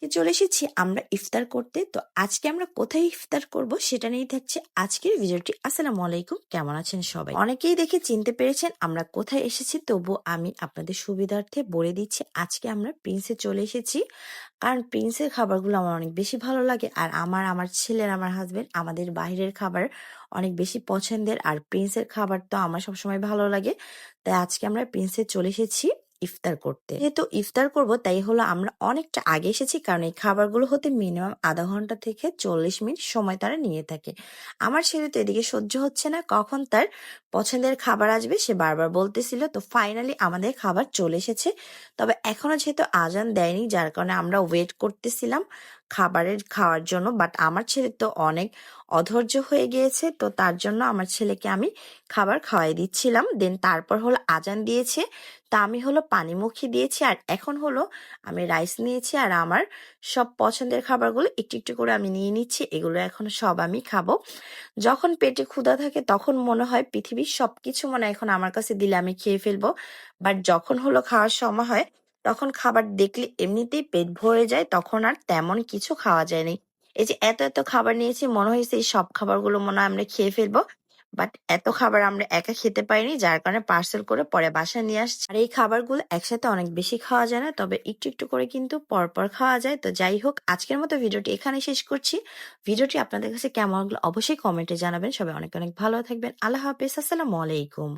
চলে এসেছি আমরা ইফতার করতে। তো আজকে আমরা কোথায় ইফতার করব সেটা নিয়েই থাকছে আজকের ভিডিওটি। আসসালামু আলাইকুম, কেমন আছেন সবাই? অনেকেই দেখে চিনতে পেরেছেন আমরা কোথায় এসেছি, তবু আমি আপনাদের সুবিধার্থে বলে দিচ্ছি আজকে আমরা প্রিন্সে চলে এসেছি। কারণ প্রিন্সের খাবারগুলো আমার অনেক বেশি ভালো লাগে, আর আমার ছেলের, আমার হাজবেন্ড আমাদের বাইরের খাবার অনেক বেশি পছন্দের, আর প্রিন্সের খাবার তো আমার সবসময় ভালো লাগে। তাই আজকে আমরা প্রিন্সে চলে এসেছি ইফতার করতে। যেহেতু ইফতার করব তাই হলো আমরা অনেকটা আগে এসেছি, কারণ এই খাবারগুলো হতে মিনিমাম আধা ঘন্টা থেকে 40 মিনিট সময় তারা নিয়ে থাকে। আমার ছেলে তো এদিকে সহ্য হচ্ছে না, কখন তার পছন্দের খাবার আসবে সে বারবার বলতেছিল। তো ফাইনালি আমাদের খাবার চলে এসেছে, তবে এখনো যেহেতু আজান দেয়নি যার কারণে আমরা ওয়েট করতেছিলাম খাওয়ার জন্য। বাট আমার ছেলে তো অনেক অধৈর্য হয়ে গিয়েছে, তো তার জন্য আমার ছেলেকে আমি খাবার খাওয়াই দিচ্ছিলাম। দেন তারপর হলো আজান দিয়েছে, তা আমি হলো পানিমুখী দিয়েছি, আর এখন হলো আমি রাইস নিয়েছি, আর আমার সব পছন্দের খাবারগুলো একটু একটু করে আমি নিয়ে নিচ্ছি। এগুলো এখন সব আমি খাবো। যখন পেটে ক্ষুধা থাকে তখন মনে হয় পৃথিবীর সবকিছু মনে হয় এখন আমার কাছে দিলে আমি খেয়ে ফেলবো। বাট যখন হলো খাওয়ার সময় হয় তখন খাবার দেখলে এমনিতেই পেট ভরে যায়, তখন আর তেমন কিছু খাওয়া যায়নি। এই যে এত এত খাবার নিয়েছি, মনে হয়েছে এই সব খাবারগুলো মনে হয় আমরা খেয়ে ফেলবো। বাট এত খাবার আমরা একা খেতে পারিনি, যার কারণে পার্সেল করে পরে বাসায় নিয়ে আসছি। আর এই খাবারগুলো একসাথে অনেক বেশি খাওয়া যায় না, তবে একটু একটু করে কিন্তু পরপর খাওয়া যায়। তো যাই হোক, আজকের মতো ভিডিওটি এখানে শেষ করছি। ভিডিওটি আপনাদের কাছে কেমন লাগলো অবশ্যই কমেন্টে জানাবেন। সবাই অনেক অনেক ভালো থাকবেন। আল্লাহ হাফেজ, আসসালামু আলাইকুম।